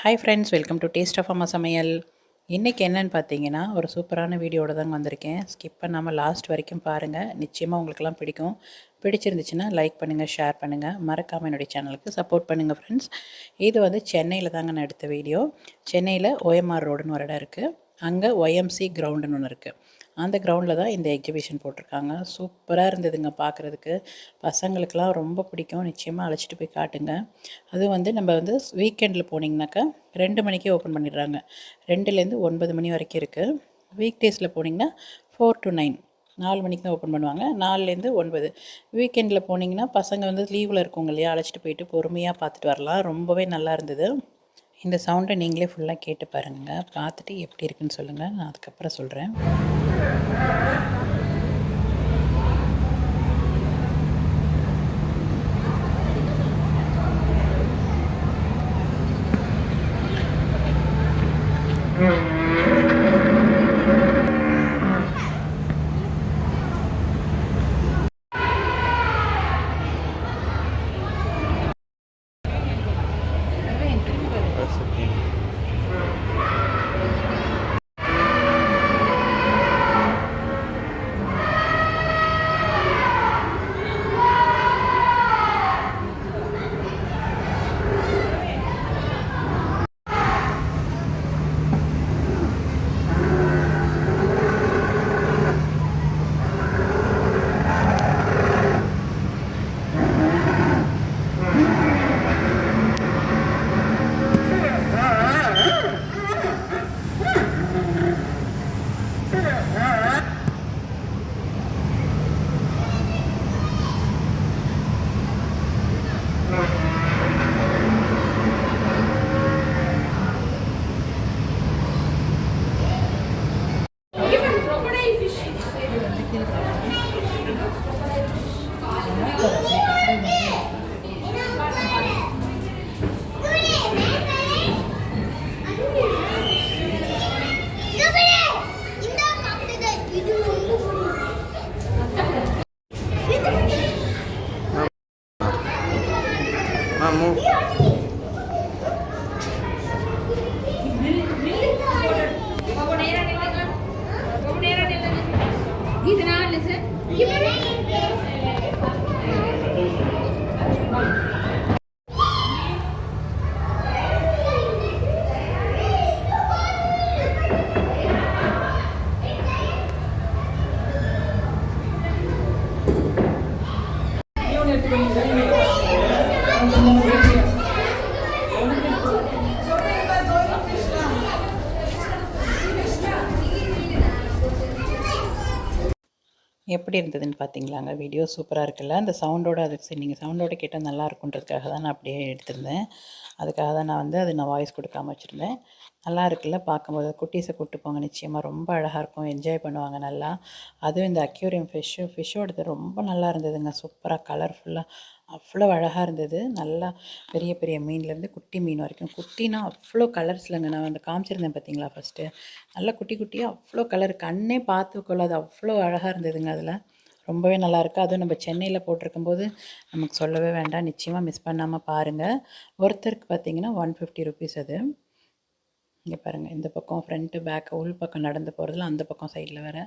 Hi friends, welcome to taste of அம்மா சமையல். இன்றைக்கி என்னென்னு பார்த்தீங்கன்னா, ஒரு சூப்பரான வீடியோட தாங்க வந்திருக்கேன். ஸ்கிப் பண்ணாமல் லாஸ்ட் வரைக்கும் பாருங்கள். நிச்சயமாக உங்களுக்கெல்லாம் பிடிக்கும். பிடிச்சிருந்துச்சுன்னா லைக் பண்ணுங்கள், ஷேர் பண்ணுங்கள், மறக்காமல் என்னுடைய சேனலுக்கு சப்போர்ட் பண்ணுங்கள் ஃப்ரெண்ட்ஸ். இது வந்து சென்னையில் தாங்க நான் எடுத்த வீடியோ. சென்னையில் OMR ரோடுன்னு ஒரு இடம் இருக்குது. அங்கே OMC கிரவுண்டுன்னு ஒன்று இருக்குது. அந்த கிரவுண்டில் தான் இந்த எக்ஸிபிஷன் போட்டிருக்காங்க. சூப்பராக இருந்ததுங்க பார்க்குறதுக்கு. பசங்களுக்கெலாம் ரொம்ப பிடிக்கும். நிச்சயமாக அழைச்சிட்டு போய் காட்டுங்க. அதுவும் வந்து நம்ம வந்து வீக்கெண்டில் போனீங்கன்னாக்கா 2 மணிக்கே ஓப்பன் பண்ணிடுறாங்க. 2லேருந்து 9 மணி வரைக்கும் இருக்குது. வீக் டேஸில் போனீங்கன்னா 4 to 9, 4 மணிக்கு தான் ஓப்பன் பண்ணுவாங்க. 4லேருந்து 9. வீக்கெண்டில் போனீங்கன்னா பசங்க வந்து லீவில் இருக்கவங்க இல்லையா, அழைச்சிட்டு போயிட்டு பொறுமையாக பார்த்துட்டு வரலாம். ரொம்பவே நல்லா இருந்தது. இந்த சவுண்டை நீங்களே ஃபுல்லாக கேட்டு பாருங்கள். பார்த்துட்டு எப்படி இருக்குன்னு சொல்லுங்கள். நான் அதுக்கப்புறம் சொல்கிறேன். எப்படி இருந்ததுன்னு பார்த்தீங்களாங்க? வீடியோ சூப்பராக இருக்குல்ல. அந்த சவுண்டோட அதுக்கு சரி, நீங்கள் சவுண்டோட கேட்டால் நல்லா இருக்குன்றதுக்காக தான் நான் அப்படியே எடுத்திருந்தேன். அதுக்காக தான் நான் வந்து அது வாய்ஸ் கொடுக்காம வச்சுருந்தேன். நல்லா இருக்குல்ல பார்க்கும்போது. குட்டீஸை கூப்பிட்டு போங்க, நிச்சயமாக ரொம்ப அழகாக இருக்கும். என்ஜாய் பண்ணுவாங்க நல்லா. அதுவும் இந்த அக்யூரியம் ஃபிஷ்ஷோடது ரொம்ப நல்லா இருந்ததுங்க. சூப்பராக கலர்ஃபுல்லாக அவ்வளோ அழகாக இருந்தது. நல்லா பெரிய பெரிய மீன்லேருந்து குட்டி மீன் வரைக்கும். குட்டினா அவ்வளோ கலர்ஸ்லங்க. நான் அந்த காமிச்சிருந்தேன் பார்த்தீங்களா ஃபஸ்ட்டு. நல்லா குட்டி குட்டியாக அவ்வளோ கலர், கண்ணே பார்த்து கொள்ளாது, அவ்வளோ அழகாக இருந்ததுங்க. அதில் ரொம்பவே நல்லாயிருக்கு. அதுவும் நம்ம சென்னையில் போட்டிருக்கும்போது நமக்கு சொல்லவே வேண்டாம். நிச்சயமாக மிஸ் பண்ணாமல் பாருங்கள். ஒருத்தருக்கு பார்த்தீங்கன்னா 150 ருபீஸ் அது. இங்கே பாருங்கள், இந்த பக்கம் ஃப்ரண்ட்டு பேக்கு உள் பக்கம் நடந்து போகிறதுல அந்த பக்கம் சைடில் வேறு.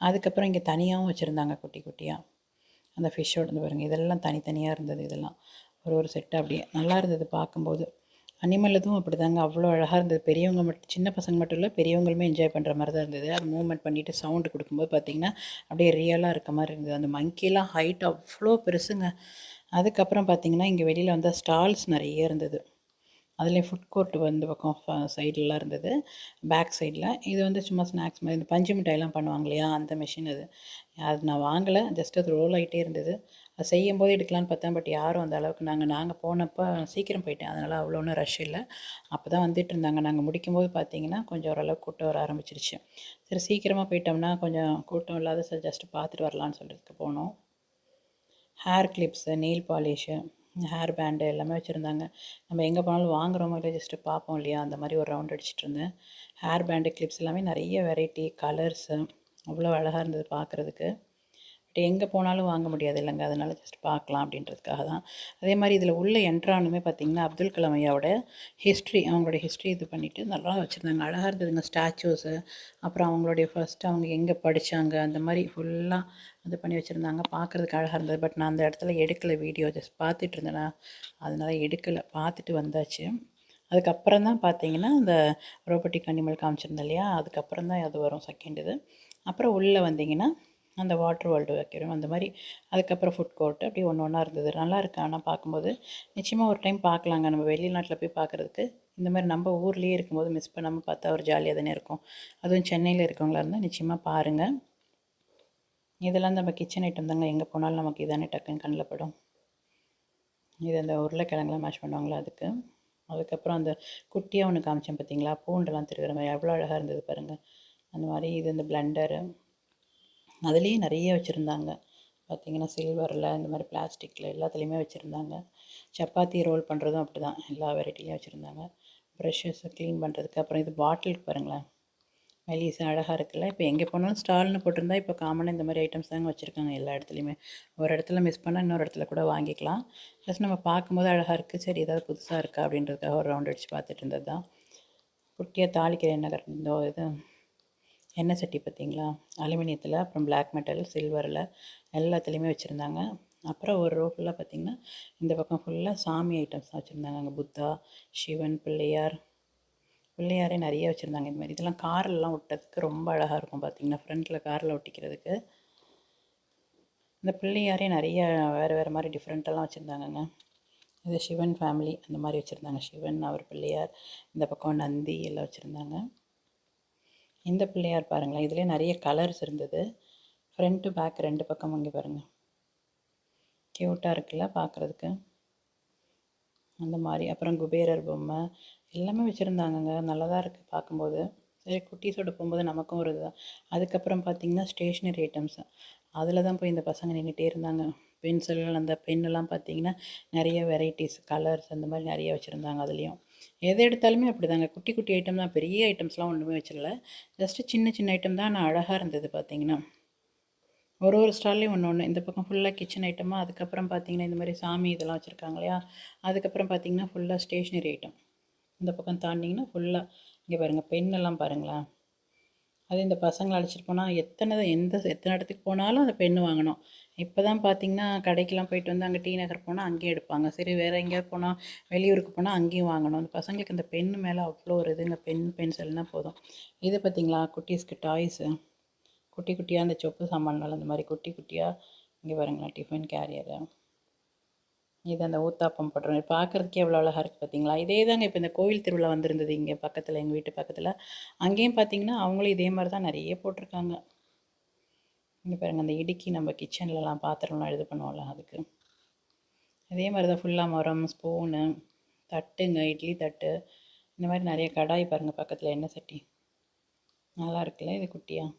அதுக்கப்புறம் இங்கே தனியாகவும் வச்சுருந்தாங்க குட்டி குட்டியாக அந்த ஃபிஷ்ஷோட. இந்த பாருங்கள், இதெல்லாம் தனித்தனியாக இருந்தது. இதெல்லாம் ஒரு செட்டு அப்படியே நல்லா இருந்தது பார்க்கும்போது. அனிமல் இதுவும் அப்படி தாங்க, அவ்வளோ அழகாக இருந்தது. பெரியவங்க மட்டும், சின்ன பசங்க மட்டும் இல்லை, பெரியவங்களுமே என்ஜாய் பண்ணுற மாதிரி தான் இருந்தது. அது மூவ்மெண்ட் பண்ணிவிட்டு சவுண்டு கொடுக்கும்போது பார்த்திங்கன்னா அப்படியே ரியலாக இருக்க மாதிரி இருந்தது. அந்த மங்கிலாம் ஹைட் அவ்வளோ பெருசுங்க. அதுக்கப்புறம் பார்த்திங்கன்னா இங்கே வெளியில் வந்து ஸ்டால்ஸ் நிறைய இருந்தது. அதுலேயும் ஃபுட் கோர்ட் வந்து பக்கம் சைட்லலாம் இருந்தது, பேக் சைடில். இது வந்து சும்மா ஸ்நாக்ஸ் மாதிரி இந்த பஞ்சு மிட்டாயெல்லாம் பண்ணுவாங்க இல்லையா, அந்த மிஷின் அது. அது நான் வாங்கலை, ஜஸ்ட் அது ரோல் ஆகிட்டே இருந்தது. அது செய்யும்போது எடுக்கலான்னு பார்த்தேன். பட் யாரும் அந்த அளவுக்கு நாங்கள் போனப்போ சீக்கிரம் போயிட்டேன், அதனால் அவ்வளோ ஒன்றும் ரஷ் இல்லை. அப்போ தான் வந்துட்டு இருந்தாங்க. நாங்கள் முடிக்கும்போது பார்த்திங்கன்னா கொஞ்சம் ஓரளவுக்கு கூட்டம் வர ஆரம்பிச்சிருச்சு. சரி, சீக்கிரமாக போயிட்டோம்னா கொஞ்சம் கூட்டம் இல்லாத ஜஸ்ட்டு பார்த்துட்டு வரலான்னு சொல்கிறதுக்கு போனோம். Hair clips, nail polish, hair band எல்லாமே வச்சுருந்தாங்க. நம்ம எங்கே போனாலும் வாங்குகிறோமோ இல்லை, ஜஸ்ட்டு பார்ப்போம் இல்லையா, அந்த மாதிரி ஒரு ரவுண்ட் அடிச்சுட்டு இருந்தேன். ஹேர் பேண்டு, கிளிப்ஸ் எல்லாமே நிறைய வெரைட்டி கலர்ஸு அவ்வளோ அழகாக இருந்தது பார்க்குறதுக்கு. எங்கே போனாலும் வாங்க முடியாது இல்லைங்க, அதனால் ஜஸ்ட் பார்க்கலாம் அப்படின்றதுக்காக தான். அதே மாதிரி இதில் உள்ள என்ட்ரானுமே பார்த்திங்கன்னா அப்துல் கலாம் ஐயாவோட ஹிஸ்ட்ரி, அவங்களோட ஹிஸ்ட்ரி இது பண்ணிவிட்டு நல்லா வச்சுருந்தாங்க. அழகாக இருந்ததுங்க ஸ்டாச்சூஸு. அப்புறம் அவங்களுடைய ஃபஸ்ட்டு அவங்க எங்கே படித்தாங்க அந்த மாதிரி ஃபுல்லாக இது பண்ணி வச்சுருந்தாங்க. பார்க்குறதுக்கு அழகாக இருந்தது. பட் நான் அந்த இடத்துல எடுக்கலை வீடியோ, ஜஸ்ட் பார்த்துட்டு இருந்தேனா, அதனால் எடுக்கலை. பார்த்துட்டு வந்தாச்சு. அதுக்கப்புறம் தான் பார்த்தீங்கன்னா அந்த ரோபோட்டிக் அனிமல் காமிச்சிருந்தேன் இல்லையா, அதுக்கப்புறம் தான் அது வரும் செகண்ட் இது. அப்புறம் உள்ளே வந்தீங்கன்னா அந்த வாட்டர் வேர்ல்டு வைக்கிறோம் அந்த மாதிரி. அதுக்கப்புறம் ஃபுட் கோர்ட்டு அப்படி ஒன்று ஒன்றா இருந்தது. நல்லா இருக்கு. ஆனால் பார்க்கும்போது நிச்சயமாக ஒரு டைம் பார்க்கலாங்க. நம்ம வெளிநாட்டில் போய் பார்க்குறதுக்கு இந்த மாதிரி நம்ம ஊர்லேயே இருக்கும்போது மிஸ் பண்ணாமல் பார்த்தா ஒரு ஜாலியாக தானே இருக்கும். அதுவும் சென்னையில் இருக்கவங்களா இருந்தால் நிச்சயமாக பாருங்கள். இதெல்லாம் நம்ம கிச்சன் ஐட்டம் தாங்க. எங்கே போனாலும் நமக்கு இதானே டக்குன்னு கண்ணில் படும். இது அந்த உருளைக்கிழங்குலாம் மேஷ் பண்ணுவாங்களா அதுக்கு. அதுக்கப்புறம் அந்த குட்டியாக ஒன்று காமிச்சேன் பார்த்தீங்களா, பூண்டெல்லாம் திருகிற மாதிரி, எவ்வளோ அழகாக இருந்தது பாருங்கள். அந்த மாதிரி இது இந்த பிளெண்டரு அதுலேயே நிறைய வச்சுருந்தாங்க. பார்த்திங்கன்னா சில்வரில் இந்த மாதிரி பிளாஸ்டிக்கில் எல்லாத்துலேயுமே வச்சுருந்தாங்க. சப்பாத்தி ரோல் பண்ணுறதும் அப்படி தான், எல்லா வெரைட்டிலையும் வச்சுருந்தாங்க. ப்ரெஷ்ஷஸை க்ளீன் பண்ணுறதுக்கு. அப்புறம் இது பாட்டிலுக்கு பாருங்களேன், மெலிசா அழகாக இருக்குல்ல. இப்போ எங்கே போனாலும் ஸ்டால்னு போட்டிருந்தா இப்போ காமனாக இந்த மாதிரி ஐட்டம்ஸ் தாங்க வச்சுருக்காங்க எல்லா இடத்துலையுமே. ஒரு இடத்துல மிஸ் பண்ணால் இன்னொரு இடத்துல கூட வாங்கிக்கலாம். ப்ளஸ் நம்ம பார்க்கும்போது அழகாக இருக்குது, சரி ஏதாவது புதுசாக இருக்கா அப்படின்றதுக்காக ஒரு ரவுண்ட் அடித்து பார்த்துட்டு இருந்தது தான். குட்டியாக தாளிக்கிற எண்ணெய் இருந்தோ இது எண்ணெய் சட்டி பார்த்திங்களா, அலுமினியத்தில், அப்புறம் பிளாக் மெட்டல், சில்வரில் எல்லாத்துலேயுமே வச்சுருந்தாங்க. அப்புறம் ஒரு ரோ ஃபுல்லாக பார்த்திங்கன்னா இந்த பக்கம் ஃபுல்லாக சாமி ஐட்டம்ஸ் தான் வச்சுருந்தாங்க. அங்கே புத்தா, சிவன், பிள்ளையாரே நிறைய வச்சுருந்தாங்க. இந்த மாதிரி இதெல்லாம் கார்லலாம் ஒட்டுறதுக்கு ரொம்ப அழகாக இருக்கும். பார்த்திங்கன்னா ஃப்ரண்ட்டில் காரில் ஒட்டிக்கிறதுக்கு இந்த பிள்ளையாரே நிறைய வேறு மாதிரி டிஃப்ரெண்ட்டெல்லாம் வச்சுருந்தாங்கங்க. இது சிவன் ஃபேமிலி அந்த மாதிரி வச்சுருந்தாங்க. சிவன், அவர் பிள்ளையார், இந்த பக்கம் நந்தி எல்லாம் வச்சுருந்தாங்க. இந்த பிள்ளையார் பாருங்களேன், இதுலேயே நிறைய கலர்ஸ் இருந்தது. ஃப்ரண்ட்டு பேக் ரெண்டு பக்கம் இங்கே பாருங்கள், க்யூட்டாக இருக்குல்ல பார்க்குறதுக்கு அந்த மாதிரி. அப்புறம் குபேரர் பொம்மை எல்லாமே வச்சுருந்தாங்கங்க. நல்லா தான் இருக்குது பார்க்கும்போது. சரி குட்டீஸோடு போகும்போது நமக்கும் ஒரு இதுதான். அதுக்கப்புறம் பார்த்திங்கன்னா ஸ்டேஷ்னரி ஐட்டம்ஸ், அதில் தான் போய் இந்த பசங்க நின்றுட்டே இருந்தாங்க. பென்சில், அந்த பென்னெல்லாம் பார்த்திங்கன்னா நிறைய வெரைட்டிஸ், கலர்ஸ் அந்த மாதிரி நிறைய வச்சுருந்தாங்க. அதுலேயும் எது எடுத்தாலுமே அப்படி தாங்க, குட்டி குட்டி ஐட்டம் தான், பெரிய ஐட்டம்ஸ்லாம் ஒன்றுமே வச்சிடல. ஜஸ்ட்டு சின்ன சின்ன ஐட்டம் தான். ஆனால் அழகாக இருந்தது பார்த்திங்கன்னா. ஒரு ஸ்டால்லையும் ஒன்று ஒன்று. இந்த பக்கம் ஃபுல்லாக கிச்சன் ஐட்டமாக. அதுக்கப்புறம் பார்த்திங்கன்னா இந்த மாதிரி சாமி இதெல்லாம் வச்சுருக்காங்க இல்லையா. அதுக்கப்புறம் பார்த்திங்கன்னா ஃபுல்லாக ஸ்டேஷ்னரி ஐட்டம். இந்த பக்கம் தாண்டிங்கன்னா ஃபுல்லாக இங்கே பாருங்கள், பெண்ணெல்லாம் பாருங்களேன். அது இந்த பசங்களை அழைச்சிட்டு போனால் எத்தனை இடத்துக்கு போனாலும் அந்த பெண்ணு வாங்கணும். இப்போ தான் பார்த்திங்கன்னா கடைக்கெலாம் போயிட்டு வந்து அங்கே டி நகர் போனால் அங்கேயும் எடுப்பாங்க. சரி வேறு எங்கேயாவது போனால் வெளியூருக்கு போனால் அங்கேயும் வாங்கணும். அந்த பசங்களுக்கு இந்த பென்னு மேலே அவ்வளோ ஒரு இதுங்க. பென்சில்னால் போதும். இது பார்த்திங்களா குட்டீஸ்க்கு டாய்ஸு, குட்டி குட்டியாக அந்த சொப்பு சாமான்கள் அந்த மாதிரி குட்டி குட்டியாக. இங்கே பாருங்களேன் டிஃபன் கேரியரு, இது அந்த ஊத்தாப்பம் போடுறது பார்க்குறதுக்கே எவ்வளோ அழகாக இருக்குது பார்த்தீங்களா. இதே தாங்க இப்போ இந்த கோவில் திருவிழா வந்திருந்தது இங்கே பக்கத்தில், எங்கள் வீட்டு பக்கத்தில். அங்கேயும் பார்த்தீங்கன்னா அவங்களும் இதே மாதிரி தான் நிறைய போட்டிருக்காங்க. இங்கே பாருங்கள், அந்த இடுக்கி நம்ம கிச்சன்லலாம் பாத்திரம்லாம் இது பண்ணுவோம்ல அதுக்கு. இதே மாதிரி தான் ஃபுல்லாக மரம், ஸ்பூனு, தட்டுங்க, இட்லி தட்டு, இந்த மாதிரி நிறைய கடாய் பாருங்கள் பக்கத்தில், எண்ணெய் சட்டி நல்லா இருக்குல்ல. இது குட்டியாக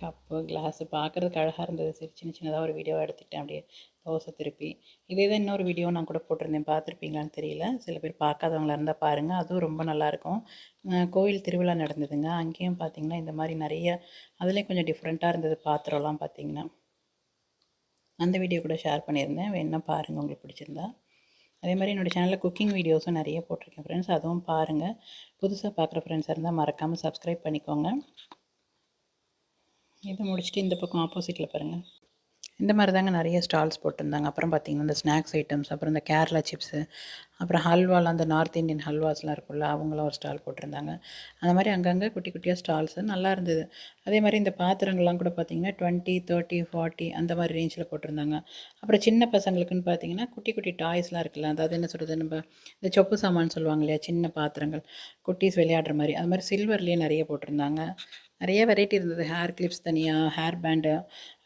கப்பு, கிளாஸு பார்க்குறதுக்கு அழகாக இருந்தது. சரி சின்ன சின்னதாக ஒரு வீடியோவாக எடுத்துக்கிட்டேன் அப்படியே தோசை திருப்பி. இதே தான் இன்னொரு வீடியோ நான் கூட போட்டிருந்தேன், பார்த்துருப்பீங்களான்னு தெரியல. சில பேர் பார்க்காதவங்களா இருந்தால் பாருங்கள், அதுவும் ரொம்ப நல்லாயிருக்கும். கோயில் திருவிழா நடந்ததுங்க, அங்கேயும் பார்த்திங்கன்னா இந்த மாதிரி நிறைய, அதுலேயும் கொஞ்சம் டிஃப்ரெண்ட்டாக இருந்தது பாத்திரம்லாம் பார்த்திங்கன்னா. அந்த வீடியோ கூட ஷேர் பண்ணியிருந்தேன், வேணால் பாருங்கள் உங்களுக்கு பிடிச்சிருந்தா. அதே மாதிரி என்னோடய சேனலில் குக்கிங் வீடியோஸும் நிறைய போட்டிருக்கேன் ஃப்ரெண்ட்ஸ், அதுவும் பாருங்கள். புதுசாக பார்க்குற ஃப்ரெண்ட்ஸாக இருந்தால் மறக்காமல் சப்ஸ்கிரைப் பண்ணிக்கோங்க. இதை முடிச்சுட்டு இந்த பக்கம் ஆப்போசிட்டில் பாருங்கள், இந்த மாதிரி தாங்க நிறைய ஸ்டால்ஸ் போட்டிருந்தாங்க. அப்புறம் பார்த்திங்கன்னா இந்த ஸ்நாக்ஸ் ஐட்டம்ஸ், அப்புறம் இந்த கேரளா சிப்ஸு, அப்புறம் ஹல்வாலாம் அந்த நார்த் இந்தியன் ஹல்வாஸ்லாம் இருக்குல்ல, அவங்களாம் ஒரு ஸ்டால் போட்டிருந்தாங்க. அந்த மாதிரி அங்கங்கே குட்டி குட்டியாக ஸ்டால்ஸு நல்லா இருந்தது. அதே மாதிரி இந்த பாத்திரங்கள்லாம் கூட பார்த்திங்கன்னா 20, 30, 40 அந்த மாதிரி ரேஞ்சில் போட்டிருந்தாங்க. அப்புறம் சின்ன பசங்களுக்குன்னு பார்த்திங்கன்னா குட்டி குட்டி டாய்ஸ்லாம் இருக்குல்ல, அதாவது என்ன சொல்கிறது, நம்ம இந்த சொப்பு சாமான் சொல்லுவாங்க இல்லையா, சின்ன பாத்திரங்கள், குட்டீஸ் விளையாடுற மாதிரி, அது மாதிரி சில்வர்லேயே நிறைய போட்டிருந்தாங்க. நிறைய வெரைட்டி இருந்தது. ஹேர் கிளிப்ஸ் தனியாக, ஹேர் பேண்டு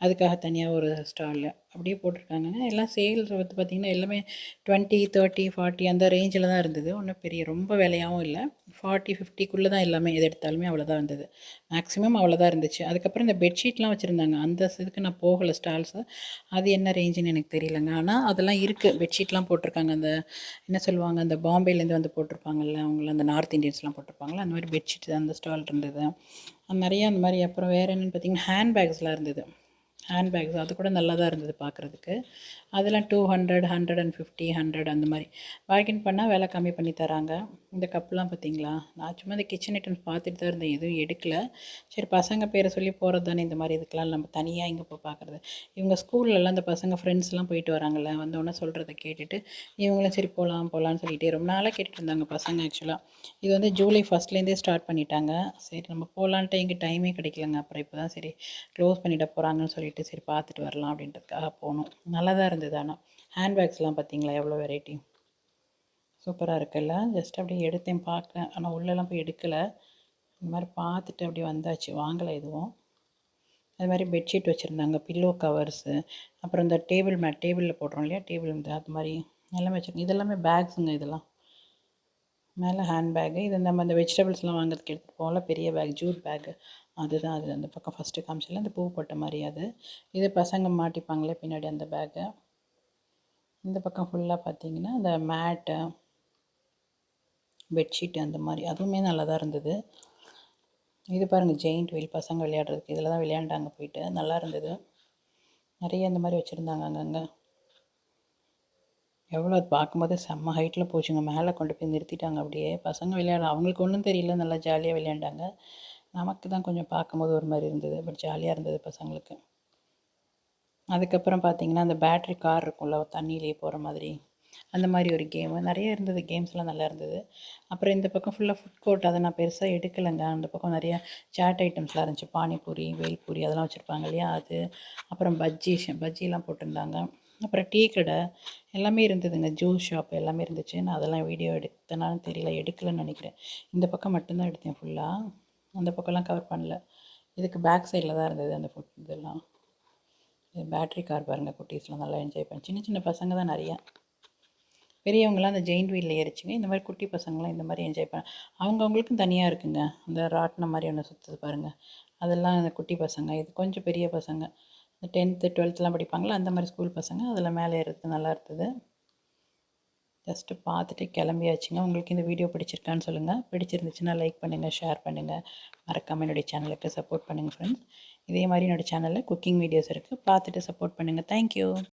அதுக்காக தனியாக ஒரு ஸ்டாலில் அப்படியே போட்டிருக்காங்க. எல்லாம் சேல்ஸ் வந்து பார்த்திங்கன்னா எல்லாமே 20, 30, 40 அந்த ரேஞ்சில் தான் இருந்தது. ஒன்றும் பெரிய ரொம்ப விலையாகவும் இல்லை, 40, 50க்குள்ளே தான் எல்லாமே. எது எடுத்தாலுமே அவ்வளோதான் இருந்தது, மேக்ஸிமம் அவ்வளோதான் இருந்துச்சு. அதுக்கப்புறம் இந்த பெட்ஷீட்லாம் வச்சுருந்தாங்க. அந்த இதுக்கு நான் போகலை ஸ்டால்ஸு, அது என்ன ரேஞ்சுன்னு எனக்கு தெரியலங்க. ஆனால் அதெல்லாம் இருக்குது, பெட்ஷீட்லாம் போட்டிருக்காங்க. அந்த என்ன சொல்லுவாங்க, அந்த பாம்பேலேருந்து வந்து போட்டிருப்பாங்கல்ல அவங்கள, அந்த நார்த் இந்தியன்ஸ்லாம் போட்டிருப்பாங்களா, அந்த மாதிரி பெட்ஷீட் அந்த ஸ்டால் இருந்தது நிறையா. அந்த மாதிரி அப்புறம் வேறு என்னென்னு பார்த்திங்கன்னா ஹேண்ட் பேக்ஸ்லாம் இருந்தது. ஹேண்ட்பேக்ஸ் அது கூட நல்லா தான் இருந்தது பார்க்குறதுக்கு. அதெல்லாம் 200, 150, 100 அந்த மாதிரி பார்கெயின் பண்ணால் விலை கம்மி பண்ணி தராங்க. இந்த கப்லாம் பார்த்தீங்களா, நான் சும்மா இந்த கிச்சன் ஐட்டம்ஸ் பார்த்துட்டு தான் இருந்தேன், எதுவும் எடுக்கல. சரி பசங்க பேரை சொல்லி போகிறது தானே இந்த மாதிரி இதுக்கெலாம், நம்ம தனியாக இங்கே போய் பார்க்குறது. இவங்க ஸ்கூல்லலாம் இந்த பசங்க ஃப்ரெண்ட்ஸ்லாம் போயிட்டு வராங்கல்ல, வந்தோடனே சொல்கிறத கேட்டுட்டு இவங்களும் சரி போகலாம் போகலான்னு சொல்லிட்டு ரொம்ப நாளாக கேட்டுட்டு இருந்தாங்க பசங்க. ஆக்சுவலாக இது வந்து ஜூலை ஃபஸ்ட்லேருந்தே ஸ்டார்ட் பண்ணிட்டாங்க. சரி நம்ம போகலான்ட்டு எங்கே டைமே கிடைக்கலங்க. அப்புறம் இப்போ தான் சரி க்ளோஸ் பண்ணிட போகிறாங்கன்னு சொல்லிட்டு சரி பார்த்துட்டு வரலாம் அப்படின்றதுக்காக போனோம். நல்லா தான் இருந்தது. ஆனால் ஹேண்ட்பேக்ஸ்லாம் பார்த்தீங்களா எவ்வளோ வெரைட்டி, சூப்பராக இருக்குல்ல. ஜஸ்ட் அப்படியே எடுத்தேன் பார்க்குறேன், ஆனால் உள்ளெல்லாம் போய் எடுக்கலை. இந்த மாதிரி பார்த்துட்டு அப்படியே வந்தாச்சு, வாங்கலை எதுவும். அது மாதிரி பெட்ஷீட் வச்சுருந்தாங்க, பில்லோ கவர்ஸு, அப்புறம் இந்த டேபிள் மேட், டேபிளில் போடுறோம் இல்லையா, டேபிள் இந்த அது மாதிரி எல்லாமே வச்சுருக்கோம். இதெல்லாமே பேக்ஸுங்க இதெல்லாம். மேலே ஹேண்ட்பேக்கு, இது நம்ம இந்த வெஜிடபிள்ஸ்லாம் வாங்குறதுக்கு எடுத்துகிட்டு போகல, பெரிய பேக், ஜூட் பேக்கு, அதுதான் அது. அந்த பக்கம் ஃபஸ்ட்டு காமிச்சல அந்த பூ போட்ட மாதிரி அது. இது பசங்க மாட்டிப்பாங்களே பின்னாடி அந்த பேக்கு. இந்த பக்கம் ஃபுல்லாக பார்த்தீங்கன்னா இந்த மேட்டு, பெட்ஷீட்டு அந்த மாதிரி, அதுவுமே நல்லா தான் இருந்தது. இது பாருங்கள் ஜெயிண்ட் வீல், பசங்க விளையாடுறதுக்கு இதில் தான் விளையாண்டாங்க போயிட்டு, நல்லா இருந்தது. நிறைய இந்த மாதிரி வச்சுருந்தாங்க அங்கங்கே. எவ்வளோ அது பார்க்கும்போது செம்ம ஹைட்டில் போச்சுங்க, மேலே கொண்டு போய் நிறுத்திட்டாங்க அப்படியே. பசங்க விளையாட அவங்களுக்கு ஒன்றும் தெரியல, நல்லா ஜாலியாக விளையாண்டாங்க. நமக்கு தான் கொஞ்சம் பார்க்கும்போது ஒரு மாதிரி இருந்தது, பட் ஜாலியாக இருந்தது பசங்களுக்கு. அதுக்கப்புறம் பார்த்தீங்கன்னா அந்த பேட்ரி கார் இருக்கும்ல, தண்ணியிலே போகிற மாதிரி, அந்த மாதிரி ஒரு கேமு நிறைய இருந்தது. கேம்ஸ்லாம் நல்லா இருந்தது. அப்புறம் இந்த பக்கம் ஃபுல்லாக ஃபுட் கோர்ட், அதை நான் பெருசாக எடுக்கலைங்க. அந்த பக்கம் நிறைய சாட் ஐட்டம்ஸ்லாம் இருந்துச்சு, பானிபூரி, வேல்பூரி அதெல்லாம் வச்சுருப்பாங்க இல்லையா அது. அப்புறம் பஜ்ஜிலாம் போட்டிருந்தாங்க. அப்புறம் டீ கடை எல்லாமே இருந்ததுங்க, ஜூஸ் ஷாப் எல்லாமே இருந்துச்சு. நான் அதெல்லாம் வீடியோ எடுத்தனாலும் தெரியல, எடுக்கலைன்னு நினைக்கிறேன். இந்த பக்கம் மட்டும்தான் எடுத்தேன் ஃபுல்லாக, அந்த பக்கம்லாம் கவர் பண்ணல. இதுக்கு பேக் சைடில் தான் இருந்தது அந்த ஃபுட் இதெல்லாம். இது பேட்ரி கார் பாருங்கள், குட்டீஸ்லாம் நல்லா என்ஜாய் பண்ணி, சின்ன சின்ன பசங்க தான் நிறையா. பெரியவங்களாம் அந்த ஜெயிண்ட் வீலில் ஏறிச்சிங்க. இந்த மாதிரி குட்டி பசங்களாம் இந்த மாதிரி என்ஜாய் பண்ண, அவங்கவுங்களுக்கும் தனியாக இருக்குங்க. அந்த ராட்டினம் மாதிரி ஒன்று சுற்றுது பாருங்கள், அதெல்லாம் அந்த குட்டி பசங்க. இது கொஞ்சம் பெரிய பசங்க, இந்த 10th 12th படிப்பாங்களா அந்த மாதிரி ஸ்கூல் பசங்க, அதில் மேலே ஏறுறது நல்லா இருந்தது. ஜஸ்ட்டு பார்த்துட்டு கிளம்பியாச்சுங்க. உங்களுக்கு இந்த வீடியோ பிடிச்சிருக்கான்னு சொல்லுங்கள். பிடிச்சிருந்துச்சுன்னா லைக் பண்ணுங்கள், ஷேர் பண்ணுங்கள், மறக்காமல் என்னுடைய சேனலுக்கு சப்போர்ட் பண்ணுங்கள் ஃப்ரெண்ட்ஸ். இதே மாதிரி என்னோடய சேனலில் குக்கிங் வீடியோஸ் இருக்குது, பார்த்துட்டு சப்போர்ட் பண்ணுங்கள். தேங்க்யூ.